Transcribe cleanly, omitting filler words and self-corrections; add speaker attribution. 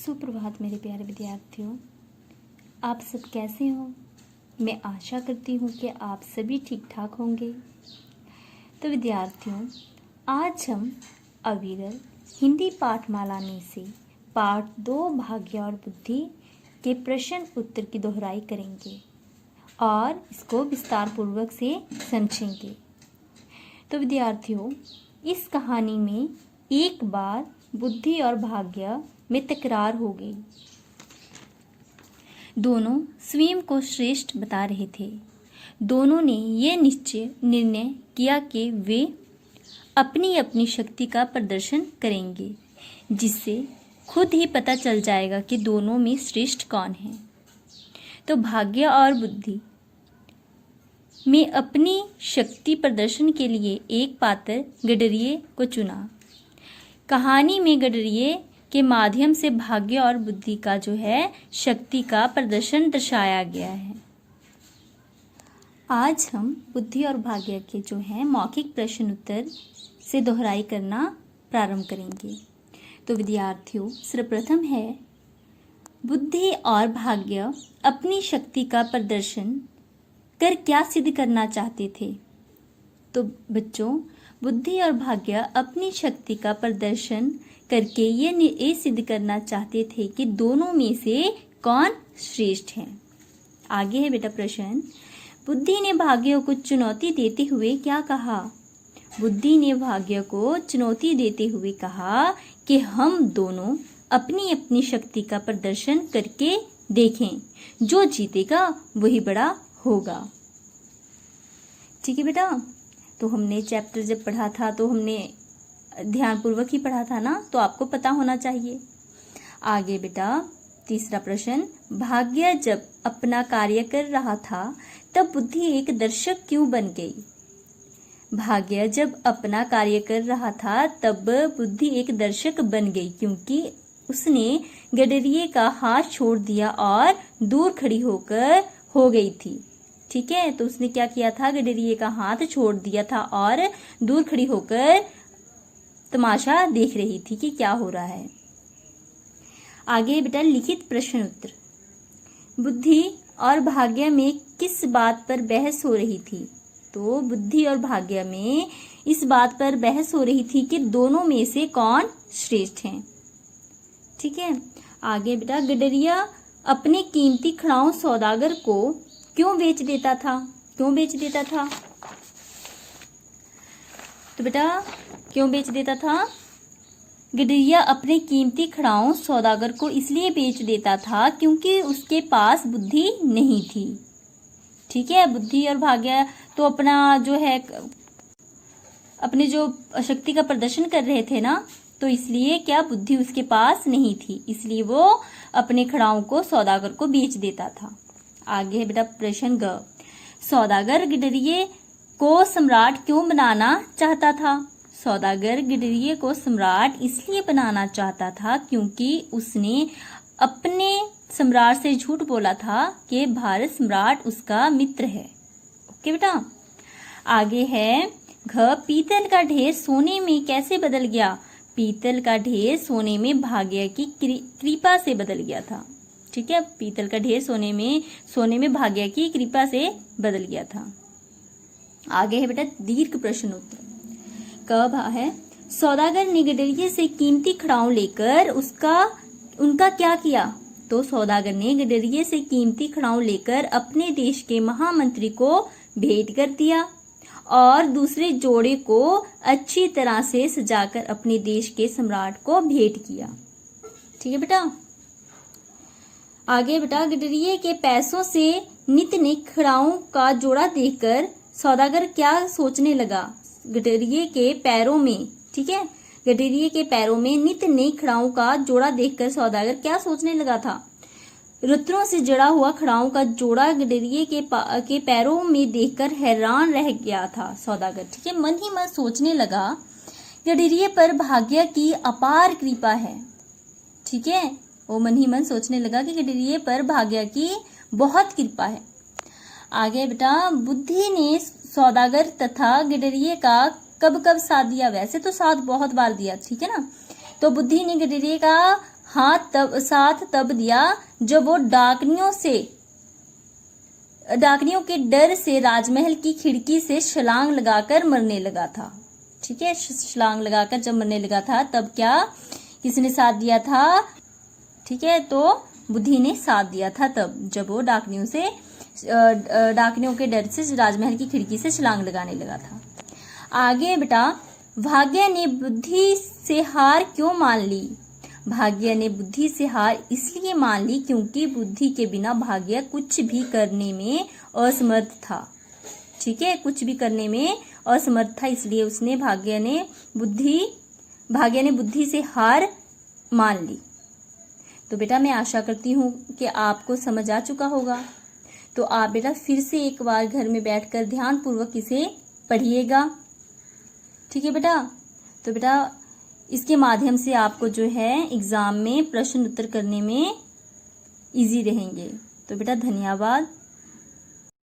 Speaker 1: सुप्रभात मेरे प्यारे विद्यार्थियों, आप सब कैसे हो। मैं आशा करती हूँ कि आप सभी ठीक ठाक होंगे। तो विद्यार्थियों, आज हम अविरल हिंदी पाठमाला में से पाठ 2 भाग्य और बुद्धि के प्रश्न उत्तर की दोहराई करेंगे और इसको विस्तार पूर्वक से समझेंगे। तो विद्यार्थियों, इस कहानी में एक बार बुद्धि और भाग्य में तकरार हो गई। दोनों स्वयं को श्रेष्ठ बता रहे थे। दोनों ने यह निर्णय किया कि वे अपनी अपनी शक्ति का प्रदर्शन करेंगे, जिससे खुद ही पता चल जाएगा कि दोनों में श्रेष्ठ कौन है। तो भाग्य और बुद्धि में अपनी शक्ति प्रदर्शन के लिए एक पात्र गडरिये को चुना। कहानी में गडरिये के माध्यम से भाग्य और बुद्धि का जो है शक्ति का प्रदर्शन दर्शाया गया है। आज हम बुद्धि और भाग्य के जो है मौखिक प्रश्न उत्तर से दोहराई करना प्रारंभ करेंगे। तो विद्यार्थियों, सर्वप्रथम है, बुद्धि और भाग्य अपनी शक्ति का प्रदर्शन कर क्या सिद्ध करना चाहते थे। तो बच्चों, बुद्धि और भाग्य अपनी शक्ति का प्रदर्शन करके ये सिद्ध करना चाहते थे कि दोनों में से कौन श्रेष्ठ है। आगे है बेटा प्रश्न, बुद्धि ने भाग्य को चुनौती देते हुए क्या कहा। बुद्धि ने भाग्य को चुनौती देते हुए कहा कि हम दोनों अपनी अपनी शक्ति का प्रदर्शन करके देखें, जो जीतेगा वही बड़ा होगा। ठीक है बेटा, तो हमने चैप्टर जब पढ़ा था तो हमने ध्यानपूर्वक ही पढ़ा था ना, तो आपको पता होना चाहिए। आगे बेटा तीसरा प्रश्न, भाग्य जब अपना कार्य कर रहा था तब बुद्धि एक दर्शक क्यों बन गई। भाग्य जब अपना कार्य कर रहा था तब बुद्धि एक दर्शक बन गई, क्योंकि उसने गडरिये का हाथ छोड़ दिया और दूर खड़ी होकर हो गई थी। ठीक है, तो उसने क्या किया था, गडरिये का हाथ छोड़ दिया था और दूर खड़ी होकर तमाशा देख रही थी कि क्या हो रहा है। आगे बेटा लिखित प्रश्न उत्तर, बुद्धि और भाग्य में किस बात पर बहस हो रही थी। तो बुद्धि और भाग्य में इस बात पर बहस हो रही थी कि दोनों में से कौन श्रेष्ठ है। ठीक है, आगे बेटा गडरिया अपने कीमती खड़ाऊ सौदागर को क्यों बेच देता था। तो बेटा क्यों बेच देता था। गडरिया अपने कीमती खड़ाऊ सौदागर को इसलिए बेच देता था क्योंकि उसके पास बुद्धि नहीं थी। ठीक है, बुद्धि और भाग्य तो अपना जो है अपने जो शक्ति का प्रदर्शन कर रहे थे ना, तो इसलिए क्या बुद्धि उसके पास नहीं थी, इसलिए वो अपने खड़ाऊ को सौदागर को बेच देता था। आगे है बेटा प्रश्न ग, सौदागर गडरिये को सम्राट क्यों बनाना चाहता था। सौदागर गडरिये को सम्राट इसलिए बनाना चाहता था क्योंकि उसने अपने सम्राट से झूठ बोला था कि भारत सम्राट उसका मित्र है। ओके बेटा, आगे है घ, पीतल का ढेर सोने में कैसे बदल गया। पीतल का ढेर सोने में भाग्य की कृपा से बदल गया था। ठीक है, पीतल का ढेर सोने में भाग्य की कृपा से बदल गया था। आगे है बेटा दीर्घ प्रश्न उत्तर, कब है, सौदागर ने गडरिये से कीमती खड़ाऊ लेकर उनका क्या किया। तो सौदागर ने गडरिये से कीमती खड़ाऊ लेकर अपने देश के महामंत्री को भेंट कर दिया और दूसरे जोड़े को अच्छी तरह से सजाकर अपने देश के सम्राट को भेंट किया। ठीक है बेटा, आगे बेटा गडरिये के पैसों से नित नए खड़ाऊ का जोड़ा देखकर सौदागर क्या सोचने लगा। गडरिये के पैरों में, ठीक है, गडरिये के पैरों में नित नए खड़ाऊ का जोड़ा देखकर सौदागर क्या सोचने लगा था। रत्नों से जड़ा हुआ खड़ाऊ का जोड़ा गडरिये के पैरों में देखकर हैरान रह गया था सौदागर। ठीक है, मन ही मन सोचने लगा गडरिये पर भाग्य की अपार कृपा है। ठीक है, वो मन ही मन सोचने लगा कि गडरिये पर भाग्य की बहुत कृपा है। आगे बेटा बुद्धि ने सौदागर तथा गडरिये का कब कब साथ दिया। वैसे तो साथ बहुत बार दिया, ठीक है ना। तो बुद्धि ने गडरिये का साथ तब दिया जब वो डाकनियों के डर से राजमहल की खिड़की से छलांग लगाकर मरने लगा था। ठीक है, छलांग लगाकर जब मरने लगा था तब क्या किसने साथ दिया था? ठीक है, तो बुद्धि ने साथ दिया था तब जब वो डाकनियों के डर से राजमहल की खिड़की से छलांग लगाने लगा था। आगे बेटा, भाग्य ने बुद्धि से हार क्यों मान ली? भाग्य ने बुद्धि से हार इसलिए मान ली क्योंकि बुद्धि के बिना भाग्य कुछ भी करने में असमर्थ था। ठीक है, कुछ भी करने में असमर्थ था, इसलिए भाग्य ने बुद्धि से हार मान ली। तो बेटा मैं आशा करती हूँ कि आपको समझ आ चुका होगा। तो आप बेटा फिर से एक बार घर में बैठकर ध्यानपूर्वक इसे पढ़िएगा। ठीक है बेटा, तो बेटा इसके माध्यम से आपको जो है एग्जाम में प्रश्न उत्तर करने में इजी रहेंगे। तो बेटा धन्यवाद।